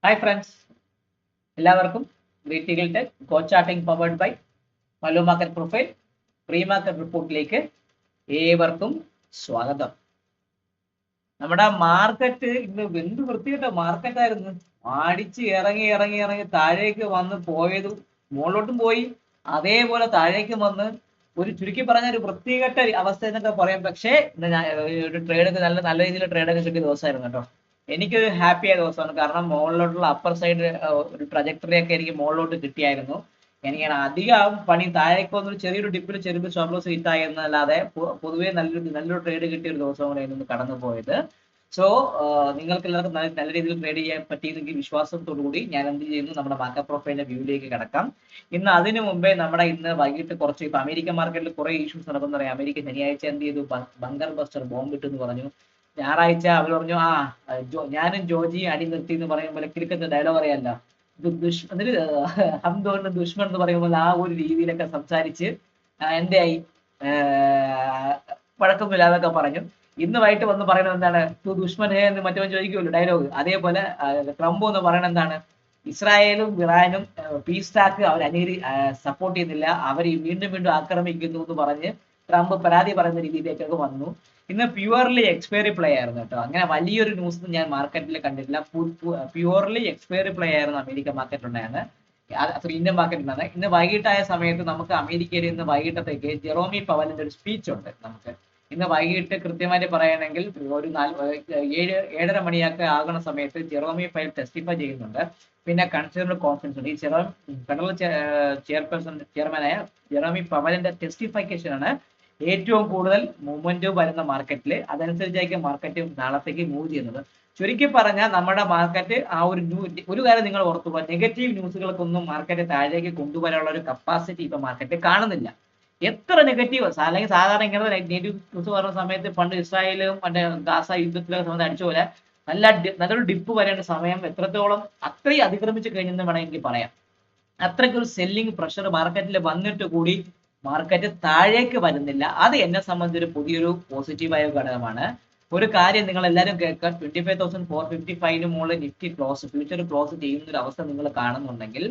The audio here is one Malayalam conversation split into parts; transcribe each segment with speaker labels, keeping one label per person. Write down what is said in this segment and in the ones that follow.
Speaker 1: ഹായ് ഫ്രണ്ട്സ്, എല്ലാവർക്കും ഗ്രീറ്റിഗിൾ tech go charting powered by Mallu market profile pre market റിപ്പോർട്ടിലേക്ക് ഏവർക്കും സ്വാഗതം. നമ്മുടെ മാർക്കറ്റ് ഇന്ന് എന്ത് വൃത്തികെട്ട മാർക്കറ്റായിരുന്നു. അടിച്ച് ഇറങ്ങി ഇറങ്ങി ഇറങ്ങി താഴേക്ക് വന്ന് പോയതും മുകളിലോട്ടും പോയി, അതേപോലെ താഴേക്ക് വന്ന് ഒരു ചുരുക്കി പറഞ്ഞ ഒരു വൃത്തികെട്ട അവസ്ഥ എന്നൊക്കെ പറയാം. പക്ഷേ ഒരു ട്രേഡൊക്കെ നല്ല നല്ല രീതിയിൽ ട്രേഡൊക്കെ കിട്ടിയ ദിവസമായിരുന്നു കേട്ടോ. എനിക്കൊരു ഹാപ്പി ആയ ദിവസമാണ്. കാരണം മുകളിലോട്ടുള്ള അപ്പർ സൈഡ് ഒരു ട്രജക്ടറി ഒക്കെ എനിക്ക് മുകളിലോട്ട് കിട്ടിയായിരുന്നു. എനിക്കാണ് അധികം പണി താഴേക്ക് വന്നൊരു ചെറിയൊരു ഡിപ്പിൽ ചെറിയൊരു സ്റ്റോപ്പ് ലോസ് ഹിറ്റ് ആയി എന്നല്ലാതെ പൊതുവേ നല്ലൊരു ട്രേഡ് കിട്ടിയ ഒരു ദിവസമാണ് ഇന്ന് കടന്നു പോയത്. സോ നിങ്ങൾക്ക് എല്ലാവർക്കും നല്ല രീതിയിൽ ട്രേഡ് ചെയ്യാൻ പറ്റിയെങ്കിൽ വിശ്വാസത്തോടുകൂടി ഞാൻ എന്ത് ചെയ്യുന്നു, നമ്മുടെ മാർക്കറ്റ് പ്രൊഫൈലിന്റെ വ്യൂവിലേക്ക് കിടക്കാം. ഇന്ന് അതിനു മുമ്പേ ഇന്ന് വൈകിട്ട് കുറച്ച് ഇപ്പൊ അമേരിക്കൻ മാർക്കറ്റിൽ കുറെ ഇഷ്യൂസ് നടക്കുന്ന പറയാം. അമേരിക്ക ശനിയാഴ്ച എന്ത് ചെയ്തു, ബങ്കർ ബസ്റ്റർ ബോംബ് ഇട്ടെന്ന് പറഞ്ഞു. ഞായറാഴ്ച അവർ പറഞ്ഞു ഞാനും ജോജിയും അടി നിർത്തി എന്ന് പറയുമ്പോൾ കിലുക്കത്തെ ഡയലോഗ് അറിയാല്ല, ഹംദോണ്ട് ദുഷ്മൻ എന്ന് പറയുമ്പോൾ ആ ഒരു രീതിയിലൊക്കെ സംസാരിച്ച് എന്തായി പഴക്കമില്ലാതൊക്കെ പറഞ്ഞു. ഇന്ന് വൈകിട്ട് വന്ന് പറയുന്നത് എന്താണ്, ടു ദുഷ്മൻ ഹേ എന്ന് മറ്റവൻ ചോദിക്കുമല്ലോ ഡയലോഗ്, അതേപോലെ ട്രംപ് എന്ന് പറയുന്നത് എന്താണ്, ഇസ്രായേലും ഇറാനും പീസ് ടാക്ക് അവർ സപ്പോർട്ട് ചെയ്യുന്നില്ല, അവർ വീണ്ടും വീണ്ടും ആക്രമിക്കുന്നു എന്ന് പറഞ്ഞ് ട്രംപ് പരാതി പറയുന്ന രീതിയിലേക്കൊക്കെ വന്നു. ഇന്ന് പ്യുവർലി എക്സ്പയറി പ്ലേ ആയിരുന്നു കേട്ടോ. അങ്ങനെ വലിയൊരു ന്യൂസ് ഞാൻ മാർക്കറ്റിൽ കണ്ടിട്ടില്ല. പ്യുവർലി എക്സ്പയറി പ്ലേ ആയിരുന്നു അമേരിക്കൻ മാർക്കറ്റ് ഉണ്ടായിരുന്നത്, ഇന്ത്യൻ മാർക്കറ്റ് ഉണ്ടായിരുന്നത്. ഇന്ന് വൈകിട്ടായ സമയത്ത് നമുക്ക് അമേരിക്കയിൽ ഇന്ന് വൈകിട്ടത്തേക്ക് ജെറോമി പവലിന്റെ ഒരു സ്പീച്ച് ഉണ്ട്. നമുക്ക് ഇന്ന് വൈകിട്ട് കൃത്യമായിട്ട് പറയുകയാണെങ്കിൽ ഒരു 7:30 മണിയൊക്കെ ആകുന്ന സമയത്ത് ജെറോമി പവൽ ടെസ്റ്റിഫൈ ചെയ്യുന്നുണ്ട്. പിന്നെ കൺസ്യൂമർ കോൺഫറൻസ് ഉണ്ട്. ഈ ഫെഡറൽ ചെയർമാനായ ജെറോമി പവലിന്റെ ടെസ്റ്റിഫിക്കേഷൻ ആണ് ഏറ്റവും കൂടുതൽ മൂവ്മെന്റ് വരുന്ന മാർക്കറ്റിൽ. അതനുസരിച്ചായിരിക്കും മാർക്കറ്റ് നാളത്തേക്ക് മൂവ് ചെയ്യുന്നത്. ചുരുക്കി പറഞ്ഞാൽ നമ്മുടെ മാർക്കറ്റ് ആ ഒരു കാര്യം നിങ്ങൾ ഓർത്തുക, നെഗറ്റീവ് ന്യൂസുകൾക്കൊന്നും മാർക്കറ്റ് താഴേക്ക് കൊണ്ടുവരാനുള്ള ഒരു കപ്പാസിറ്റി ഇപ്പൊ മാർക്കറ്റ് കാണുന്നില്ല. എത്ര നെഗറ്റീവ് അല്ലെങ്കിൽ സാധാരണ ഇങ്ങനെ നെഗറ്റീവ് ന്യൂസ് പറയുന്ന സമയത്ത് പണ്ട് ഇസ്രായേലും മറ്റേ ഗാസ യുദ്ധത്തിലൊക്കെ സമയത്ത് അടിച്ച പോലെ നല്ലൊരു ഡിപ്പ് വരേണ്ട സമയം എത്രത്തോളം അത്രയും അതിക്രമിച്ചു കഴിഞ്ഞെന്ന് വേണമെങ്കിൽ പറയാം. അത്രയ്ക്കൊരു സെല്ലിംഗ് പ്രഷർ മാർക്കറ്റിൽ വന്നിട്ട് കൂടി മാർക്കറ്റ് താഴേക്ക് വരുന്നില്ല. അത് എന്നെ സംബന്ധിച്ച് ഒരു പുതിയൊരു പോസിറ്റീവായ ഘടകമാണ്. ഒരു കാര്യം നിങ്ങൾ എല്ലാവരും കേൾക്കുക, 25,455 മുകളിൽ നിഫ്റ്റി ഫ്യൂച്ചർ ക്ലോസ് ചെയ്യുന്ന ഒരു അവസ്ഥ നിങ്ങൾ കാണുന്നുണ്ടെങ്കിൽ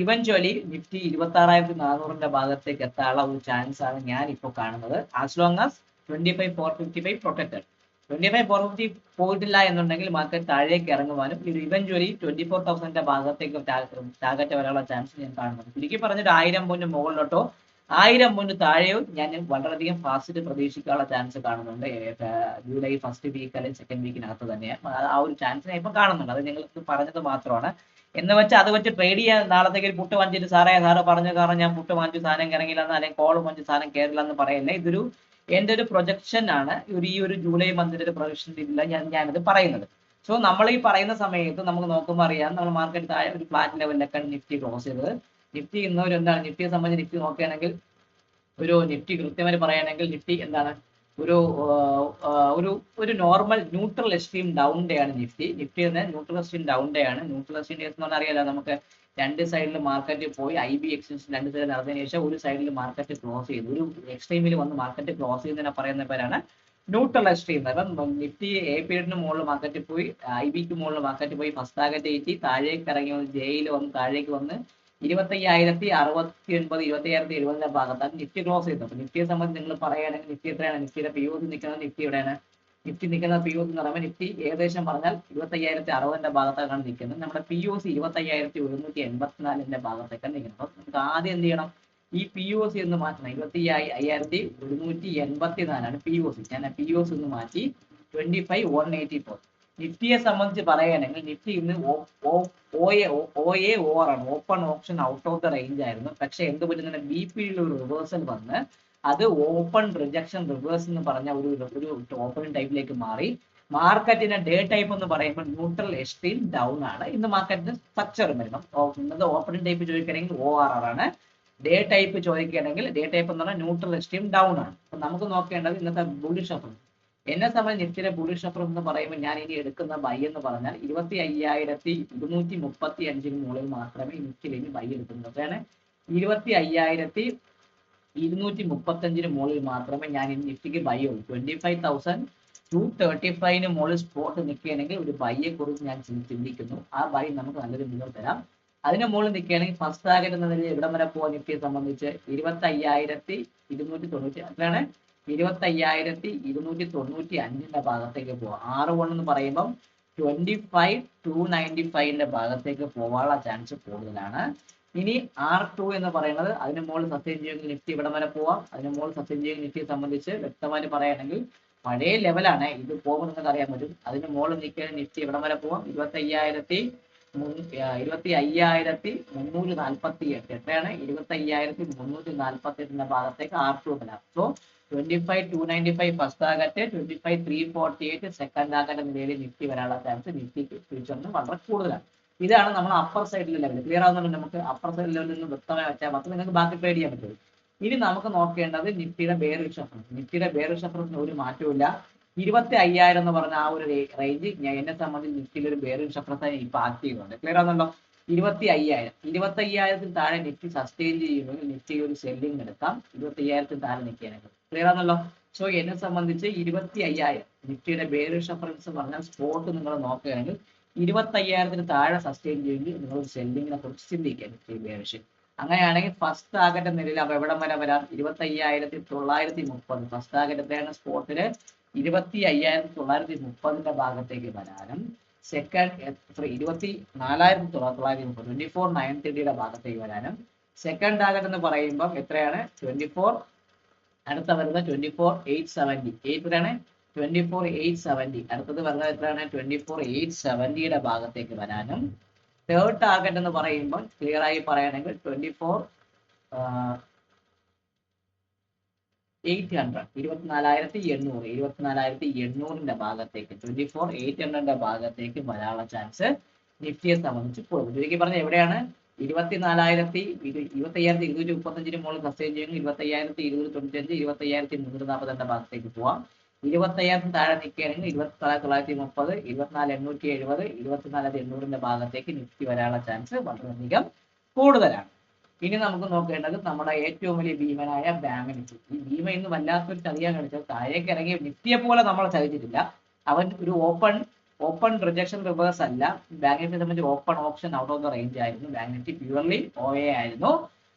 Speaker 1: ഇവൻച്വലി നിഫ്റ്റി 26,400 ഭാഗത്തേക്ക് എത്താനുള്ള ഒരു ചാൻസ് ആണ് ഞാൻ ഇപ്പോൾ കാണുന്നത്. As long as 25,455 protected. 25,450 പോയിട്ടില്ല എന്നുണ്ടെങ്കിൽ മാർക്കറ്റ് താഴേക്ക് ഇറങ്ങുവാനും ഒരു ഇവൻച്വലി 24,000 ഭാഗത്തേക്ക് ടാർഗറ്റ് വരാനുള്ള ചാൻസ് ഞാൻ കാണുന്നുണ്ട്. ചുരുക്കി പറഞ്ഞിട്ട് 1000 പോയിന്റ് മുകളിലോട്ടോ 1000 പോയിന്റ് താഴെയോ ഞാൻ വളരെയധികം ഫാസ്റ്റ് പ്രതീക്ഷിക്കാനുള്ള ചാൻസ് കാണുന്നുണ്ട്. ജൂലൈ ഫസ്റ്റ് വീക്ക് അല്ലെങ്കിൽ സെക്കൻഡ് വീക്കിനകത്ത് തന്നെ ആ ഒരു ചാൻസ് ഞാൻ ഇപ്പം കാണുന്നുണ്ട്. അത് നിങ്ങൾക്ക് പറഞ്ഞത് മാത്രമാണ്. എന്ന് വെച്ചാൽ അത് വെച്ച് ട്രേഡ് ചെയ്യാൻ നാളത്തേക്ക് പുട്ട് വാങ്ങിച്ചിട്ട് സാറ് പറഞ്ഞു കാരണം ഞാൻ പുട്ട് വാങ്ങിച്ചു സാധനം ഇറങ്ങില്ല എന്ന്, അല്ലെങ്കിൽ കോൾ വാങ്ങിച്ചു സാധനം കയറില്ല എന്ന് പറയല്ലേ. ഇതൊരു എന്റെ ഒരു പ്രൊജക്ഷൻ ആണ്. ഈ ഒരു ജൂലൈ മന്തിന്റെ ഒരു പ്രൊജക്ഷൻ രീതിയില്ല ഞാനിത് പറയുന്നത്. സോ നമ്മൾ ഈ പറയുന്ന സമയത്ത് നമുക്ക് നോക്കുമ്പോൾ അറിയാം, നമ്മൾ മാർക്കറ്റ് താഴെ ഒരു ഫ്ലാറ്റ് ലെവലിലൊക്കെ നിഫ്റ്റി ക്ലോസ് ചെയ്തത്. നിഫ്റ്റി ഇന്നൊരു എന്താണ്, നിഫ്റ്റിയെ സംബന്ധിച്ച് നിഫ്റ്റി നോക്കുകയാണെങ്കിൽ ഒരു നിഫ്റ്റി കൃത്യമായിട്ട് പറയുകയാണെങ്കിൽ നിഫ്റ്റി എന്താണ് ഒരു ഒരു normal neutral extreme down day ആണ് നിഫ്റ്റി. നിഫ്റ്റി തന്നെ ന്യൂട്രൽ എക്സ്ട്രീം ഡൗൺ ഡേ ആണ്. ന്യൂട്രൽ എക്സ്ട്രീം ഡേ എന്ന് പറഞ്ഞാൽ അറിയാലോ, നമുക്ക് രണ്ട് സൈഡിൽ മാർക്കറ്റ് പോയി IB എക്സ്ചേഞ്ച് രണ്ട് സൈഡിൽ നടന്നതിന് ശേഷം ഒരു സൈഡിൽ മാർക്കറ്റ് ക്ലോസ് ചെയ്തു, ഒരു എക്സ്ട്രീമിൽ വന്ന് മാർക്കറ്റ് ക്ലോസ് ചെയ്യുന്നതിനെ പറയുന്ന പേരാണ് ന്യൂട്രൽ എക്സ്ട്രീം. അപ്പം നിഫ്റ്റി A പീരീഡിന് മുകളിൽ മാർക്കറ്റ് പോയി, IBക്ക് മുകളിൽ മാർക്കറ്റ് പോയി, ഫസ്റ്റ് ടാർഗറ്റ് ഏറ്റി താഴേക്ക് ഇറങ്ങി വന്ന് ജയിൽ വന്ന് താഴേക്ക് വന്ന് 25,069 25,070 ഭാഗത്താണ് നിഫ്റ്റി ക്ലോസ് ചെയ്തത്. അപ്പൊ നിഫ്റ്റിയെ സംബന്ധിച്ച് നിങ്ങൾ പറയുകയാണെങ്കിൽ നിഫ്റ്റി എത്രയാണ്, നിഫ്റ്റിയുടെ POC നിൽക്കുന്നത്, നിഫ്റ്റി എവിടെയാണ്, നിഫ്റ്റി നിൽക്കുന്ന POC എന്ന് പറയുമ്പോൾ നിഫ്റ്റി ഏകദേശം പറഞ്ഞാൽ 25,060 ഭാഗത്തേക്കാണ് നിൽക്കുന്നത്. നമ്മുടെ POC 25,184 ഭാഗത്തേക്കാണ് നിൽക്കുന്നത്. അപ്പൊ നമുക്ക് ആദ്യം എന്ത് ചെയ്യണം, ഈ POC ഒന്ന് മാറ്റണം. 25,184 POC. ഞാൻ POC ഒന്ന് മാറ്റി 25,184. നിഫ്റ്റിയെ സംബന്ധിച്ച് പറയുകയാണെങ്കിൽ നിഫ്റ്റി ഇന്ന് OA ആണ്, open option out of the range ആയിരുന്നു. പക്ഷെ എന്ത് പറ്റുന്ന BP-യിൽ ഒരു റിവേഴ്സൽ വന്ന് അത് ഓപ്പൺ റിജക്ഷൻ റിവേഴ്സ് എന്ന് പറഞ്ഞ ഒരു ഓപ്പണിംഗ് ടൈപ്പിലേക്ക് മാറി. മാർക്കറ്റിന്റെ ഡേ ടൈപ്പ് എന്ന് പറയുമ്പോൾ ന്യൂട്രൽ എക്സ്ട്രീം ഡൗൺ ആണ് ഇന്ന് മാർക്കറ്റിന്റെ സ്ട്രക്ചർ വരുമ്പോൾ. ഇന്നത്തെ ഓപ്പണിംഗ് ടൈപ്പ് ചോദിക്കുകയാണെങ്കിൽ ORR ആണ്. ഡേ ടൈപ്പ് ചോദിക്കുകയാണെങ്കിൽ ഡേ ടൈപ്പ് എന്ന് പറഞ്ഞാൽ ന്യൂട്രൽ എക്സ്ട്രീം ഡൗൺ ആണ്. അപ്പൊ നമുക്ക് നോക്കേണ്ടത് ഇന്നത്തെ ബുള്ളിഷ് ഓപ്പൺ. എന്നെ സംബന്ധിച്ച് നിഫ്റ്റിയുടെ ബുള്ളിഷ് ഓഫർ എന്ന് പറയുമ്പോൾ ഞാൻ ഇനി എടുക്കുന്ന ബൈ എന്ന് പറഞ്ഞാൽ 25,235 മുകളിൽ മാത്രമേ നിഫ്റ്റിയിൽ ഇനി ബൈ എടുക്കുന്നത്. അതാണ് 25,235 മുകളിൽ മാത്രമേ ഞാൻ ഇനി നിഫ്റ്റിക്ക് ബൈ ഉള്ളൂ. 25,000 235 മുകളിൽ സ്പോട്ട് നിൽക്കുകയാണെങ്കിൽ ഒരു ബൈയെ കുറിച്ച് ഞാൻ ചിന്തിക്കുന്നു. ആ ബൈ നമുക്ക് നല്ലൊരു മുന്നോട്ട് തരാം. അതിന് മുകളിൽ നിൽക്കുകയാണെങ്കിൽ ഫസ്റ്റ് ടാർഗറ്റ് എന്ന നിലയിൽ എവിടം വരെ പോകാൻ നിഫ്റ്റിയെ സംബന്ധിച്ച് 25,290 അത്രയാണ് 25,295 ഭാഗത്തേക്ക് പോവാം. 6 എന്ന് പറയുമ്പം 25,295 ഭാഗത്തേക്ക് പോകാനുള്ള ചാൻസ് കൂടുതലാണ്. ഇനി R2 എന്ന് പറയുന്നത് അതിന് മുകളിൽ സസ്റ്റെയിൻ ചെയ്യുമെങ്കിൽ നിഫ്റ്റി ഇവിടം വരെ പോവാം. അതിന് മുകളിൽ സസ്റ്റെയിൻ ചെയ്യുന്ന നിഫ്റ്റിയെ സംബന്ധിച്ച് വ്യക്തമായിട്ട് പറയുകയാണെങ്കിൽ പഴയ ലെവലാണ്, ഇത് പോകുമെന്ന് നിങ്ങൾക്ക് അറിയാൻ പറ്റും. അതിന് മുകളിൽ നിൽക്കുന്ന നിഫ്റ്റി ഇവിടം വരെ പോവാം. 25,348 എത്രയാണ് 25,348 ഭാഗത്തേക്ക് R2 വരാം. So 25,295 first target, 25,348 second target നിലയിൽ നിഫ്റ്റി വരാനുള്ള ചാൻസ് നിഫ്റ്റിക്ക് ഫ്യൂച്ചറിന് വളരെ കൂടുതലാണ്. ഇതാണ് നമ്മൾ അപ്പർ സൈഡിലെ ലെവൽ. ക്ലിയർ ആവുന്നുണ്ട്? നമുക്ക് അപ്പർ സൈഡ് ലെവലിൽ നിന്ന് വ്യക്തമായി വെച്ചാൽ മാത്രമേ നിങ്ങൾക്ക് ബാക്കി ട്രേഡ് ചെയ്യാൻ പറ്റുള്ളൂ. ഇനി നമുക്ക് നോക്കേണ്ടത് നിഫ്റ്റിയുടെ ബെയറിഷ് റഫറൻസ്. നിഫ്റ്റിയുടെ ബെയറിഷ് റഫറൻസിന് ഒരു മാറ്റമില്ല. 25,000 എന്ന് പറഞ്ഞ ആ ഒരു റേഞ്ച് എന്നെ സംബന്ധിച്ച് നിഫ്റ്റിയിൽ ഒരു ബെയറിഷ് റഫറൻസ് ഇപ്പൊ ആക്ട് ചെയ്യുന്നുണ്ട്. ക്ലിയർ ആവുന്നുണ്ടോ? 25,000 താഴെ നിഫ്റ്റി സസ്റ്റെയിൻ ചെയ്യുമെങ്കിൽ നിഫ്റ്റി ഒരു സെല്ലിംഗ് എടുക്കാം. 25,000 താഴെ നിൽക്കുകയാണെങ്കിൽ. ക്ലിയർ ആണല്ലോ? സോ എന്നെ സംബന്ധിച്ച് 25,000 നിഫ്റ്റിയുടെ ബെയറിഷ് റഫറൻസ് പറഞ്ഞാൽ സ്പോട്ട് നിങ്ങൾ നോക്കുകയാണെങ്കിൽ 25,000 താഴെ സസ്റ്റെയിൻ ചെയ്യുമെങ്കിൽ നിങ്ങൾ ഒരു സെല്ലിങ്ങിനെ കുറിച്ച് ചിന്തിക്കുക. നിഫ്റ്റി ബെയറിഷ് അങ്ങനെയാണെങ്കിൽ ഫസ്റ്റ് ടാർഗറ്റ് നിലയിൽ അവ എവിടം വരെ വരാം? 25,930 ഫസ്റ്റ് ടാർഗറ്റ് എത്രയാണ്? സ്പോട്ടില് 25,930 ഭാഗത്തേക്ക് വരാനും സെക്കൻഡ് 24,930 24,930 ഭാഗത്തേക്ക് വരാനും സെക്കൻഡ് ടാർഗറ്റ് എന്ന് പറയുമ്പോൾ എത്രയാണ്? 24 അടുത്ത വരുന്നത് 24,870 എത്രയാണ്? 24,870 അടുത്തത് വരുന്നത് എത്രയാണ്? 24,870 ഭാഗത്തേക്ക് വരാനും തേർഡ് ടാർഗറ്റ് എന്ന് പറയുമ്പോൾ ക്ലിയർ ആയി പറയുകയാണെങ്കിൽ 24,800 24,800 ഭാഗത്തേക്ക് 24,800 ഭാഗത്തേക്ക് വരാനുള്ള ചാൻസ് നിഫ്റ്റിയെ സംബന്ധിച്ച് പോകും. ചുരുക്കി പറഞ്ഞ എവിടെയാണ്? 25,235 മുകളിൽ സസ്റ്റെയിൻ ചെയ്യുമെങ്കിൽ 25,295 25,342 ഭാഗത്തേക്ക് പോവാം. 25,000 താഴെ നിൽക്കുകയാണെങ്കിൽ 24,930 24,870 24,800 ഭാഗത്തേക്ക് നിഫ്റ്റി വരാനുള്ള ചാൻസ് വളരെയധികം കൂടുതലാണ്. ഇനി നമുക്ക് നോക്കേണ്ടത് നമ്മുടെ ഏറ്റവും വലിയ ഭീമനായ ബാങ്ക് നിഫ്റ്റി. ഈ ഭീമ ഇന്ന് വല്ലാത്തൊരു ചതിയാൻ കളിച്ചത്. താഴേക്ക് ഇറങ്ങിയ നിഫ്റ്റിയെ പോലെ നമ്മളെ ചതിച്ചിട്ടില്ല. അവൻ ഒരു ഓപ്പൺ റിജക്ഷൻ റിവേഴ്സ് അല്ല. ബാങ്ക് നിഫ്റ്റിയെ സംബന്ധിച്ച് open option out of the range ആയിരുന്നു. ബാങ്ക് നിഫ്റ്റി പ്യൂർലി OA ആയിരുന്നു.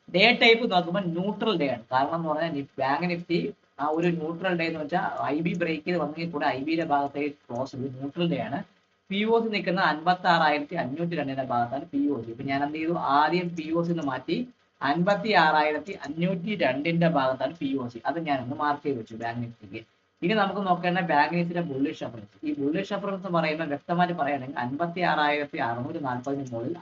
Speaker 1: ഡേ ടൈപ്പ് നോക്കുമ്പോൾ ന്യൂട്രൽ ഡേ ആണ്. കാരണം എന്ന് പറഞ്ഞാൽ ബാങ്ക് നിഫ്റ്റി ആ ഒരു ന്യൂട്രൽ ഡേ എന്ന് വെച്ചാൽ IB ബ്രേക്ക് ചെയ്ത് വന്നെങ്കിൽ കൂടെ IBയുടെ ഭാഗത്തേക്ക് ക്ലോസ് ചെയ്ത് ന്യൂട്രൽ ഡേ ആണ്. POC നിൽക്കുന്ന 56,502 ഭാഗത്താണ് POC. ഇപ്പൊ ഞാൻ എന്ത് ചെയ്തു? ആദ്യം POC മാറ്റി 56,502 ഭാഗത്താണ് POC. അത് ഞാനൊന്ന് മാർക്ക് ചെയ്ത് വെച്ചു ബാങ്ക് നിഫ്റ്റിക്ക്. ഇനി നമുക്ക് നോക്കേണ്ട ബാങ്ക് നിഫ്റ്റിയുടെ ബുള്ളിഷ് റഫറൻസ്. ഈ ബുള്ളിഷ് റഫറൻസ് പറയുമ്പോൾ വ്യക്തമായിട്ട് പറയുകയാണെങ്കിൽ 56,640 മുകളിൽ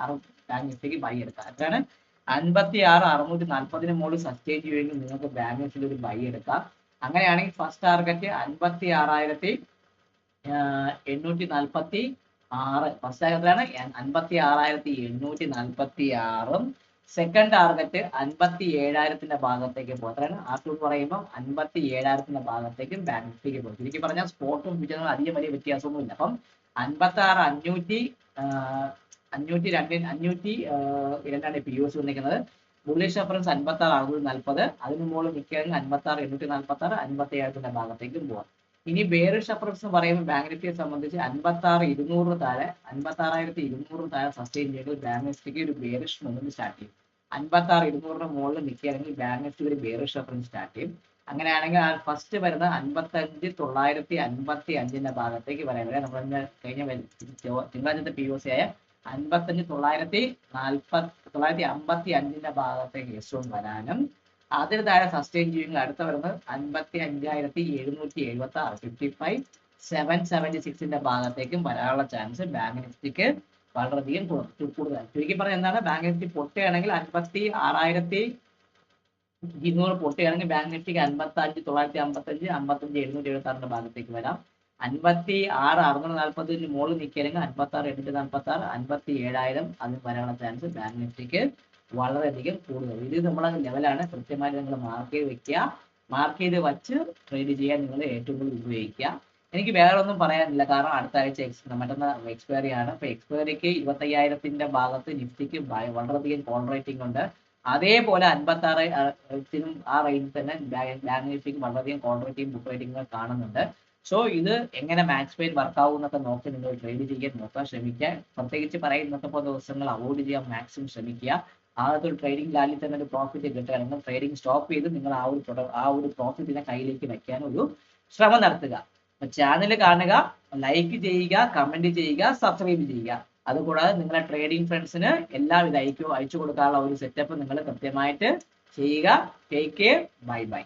Speaker 1: ബാങ്ക് നിഫ്റ്റിക്ക് ബൈ എടുക്കാം. എത്രയാണ്? 56,640 മുകളിൽ സസ്റ്റെയിൻ ചെയ്യുമെങ്കിൽ നിങ്ങൾക്ക് ബാങ്ക് നിഫ്റ്റിയിൽ ഒരു ബൈ എടുക്കാം. അങ്ങനെയാണെങ്കിൽ ഫസ്റ്റ് ടാർഗറ്റ് 56,846 ഫസ്റ്റ് ടാർഗറ്റാണ് 56,846. സെക്കൻഡ് ടാർഗറ്റ് 57,000 ഭാഗത്തേക്ക് പോകും. അത്രയാണ് R2 പറയുമ്പോൾ 57,000 ഭാഗത്തേക്ക് ബാങ്ക് നിഫ്റ്റിക്ക് പോകും. ശരിക്കും പറഞ്ഞാൽ സ്പോട്ടും ഫ്യൂച്ചറും അധികം വലിയ വ്യത്യാസമൊന്നുമില്ല. അപ്പം 56,502 POC വന്നിരിക്കുന്നത്. ബുള്ളിഷ് റഫറൻസ് 56,640 അതിന് മുകളിൽ നിൽക്കുകയാണെങ്കിൽ 56,846 57,000 ഭാഗത്തേക്കും പോകാം. ഇനി ബെയറിഷ് റഫറൻസ് എന്ന് പറയുമ്പോൾ ബാങ്ക് നിഫ്റ്റിയെ സംബന്ധിച്ച് 56,200 താഴെ 56,200 താഴെ സസ്റ്റെയിൻ ചെയ്ത് ബാങ്ക് നിഫ്റ്റിക്ക് ഒരു ബെയറിഷ് മൂവ്മെന്റ് സ്റ്റാർട്ട് ചെയ്യും. 56,200 മുകളിൽ നിൽക്കുകയാണെങ്കിൽ ബാങ്ക് നിഫ്റ്റി ഒരു ബെയറിഷ് റഫറൻസ് സ്റ്റാർട്ട് ചെയ്യും. അങ്ങനെയാണെങ്കിൽ ഫസ്റ്റ് വരുന്ന 55,955 ഭാഗത്തേക്ക് വരാൻ നമ്മൾ കഴിഞ്ഞ തിങ്കളാഴ്ചത്തെ POC ആയ 55,955 ഭാഗത്തേക്ക് എസ് വരാനും അതിന് താഴെ സസ്റ്റെയിൻ ചെയ്യുമെങ്കിൽ അടുത്ത വരുന്നത് 55,776 55,776 ഭാഗത്തേക്കും വരാനുള്ള ചാൻസ് ബാങ്ക് നിഫ്റ്റിക്ക് വളരെയധികം കൂടുതലാണ്. ചുരുക്കി പറഞ്ഞാൽ എന്താണ്? ബാങ്ക് നിഫ്റ്റി പൊട്ടുകയാണെങ്കിൽ 56,200 പൊട്ടുകയാണെങ്കിൽ ബാങ്ക് നിഫ്റ്റിക്ക് 55,955 55,776 ഭാഗത്തേക്ക് വരാം. 56,640 മുകളിൽ നിൽക്കുകയാണെങ്കിൽ 56,846 57,000 അതിന് വരാനുള്ള ചാൻസ് ബാങ്ക് നിഫ്റ്റിക്ക് വളരെയധികം കൂടുതൽ. ഇത് നമ്മളെ ലെവലാണ്. കൃത്യമായിട്ട് നിങ്ങൾ മാർക്ക് ചെയ്ത് വെക്കുക. മാർക്ക് ചെയ്ത് വച്ച് ട്രേഡ് ചെയ്യാൻ നിങ്ങൾ ഏറ്റവും കൂടുതൽ ഉപയോഗിക്കുക. എനിക്ക് വേറെ ഒന്നും പറയാനില്ല. കാരണം അടുത്ത ആഴ്ച മറ്റൊന്ന് എക്സ്പയറി ആണ്. അപ്പൊ എക്സ്പയറിക്ക് 25,000 ഭാഗത്ത് നിഫ്റ്റിക്ക് വളരെയധികം കോൾ റേറ്റിംഗ് ഉണ്ട്. അതേപോലെ 56,000 ആ റേഞ്ചിൽ തന്നെ ബാങ്ക് നിഫ്റ്റിക്ക് വളരെയധികം കോൾ റേറ്റിംഗ് ബുക്ക് റേറ്റിംഗ് കാണുന്നുണ്ട്. സോ ഇത് എങ്ങനെ മാക്സ് പെയിൻ വർക്കാവും എന്നൊക്കെ നോക്കി നിങ്ങൾ ട്രേഡ് ചെയ്യാൻ നോക്കാൻ ശ്രമിക്കുക. പ്രത്യേകിച്ച് പറയുന്ന ദിവസങ്ങൾ അവോയ്ഡ് ചെയ്യാൻ മാക്സിമം ശ്രമിക്കുക. ആദ്യത്തെ ഒരു ട്രേഡിംഗ് ലാലിൽ തന്നെ ഒരു പ്രോഫിറ്റ് കിട്ടുകയാണെങ്കിൽ ട്രേഡിംഗ് സ്റ്റോപ്പ് ചെയ്ത് നിങ്ങൾ ആ ഒരു പ്രോഫിറ്റിനെ കയ്യിലേക്ക് വെക്കാൻ ഒരു ശ്രമം നടത്തുക. ചാനൽ കാണുക, ലൈക്ക് ചെയ്യുക, കമന്റ് ചെയ്യുക, സബ്സ്ക്രൈബ് ചെയ്യുക. അതുകൂടാതെ നിങ്ങളെ ട്രേഡിംഗ് ഫ്രണ്ട്സിന് എല്ലാവിധ അയച്ചു കൊടുക്കാനുള്ള ഒരു സെറ്റപ്പ് നിങ്ങൾ കൃത്യമായിട്ട് ചെയ്യുക. Take care, bye bye.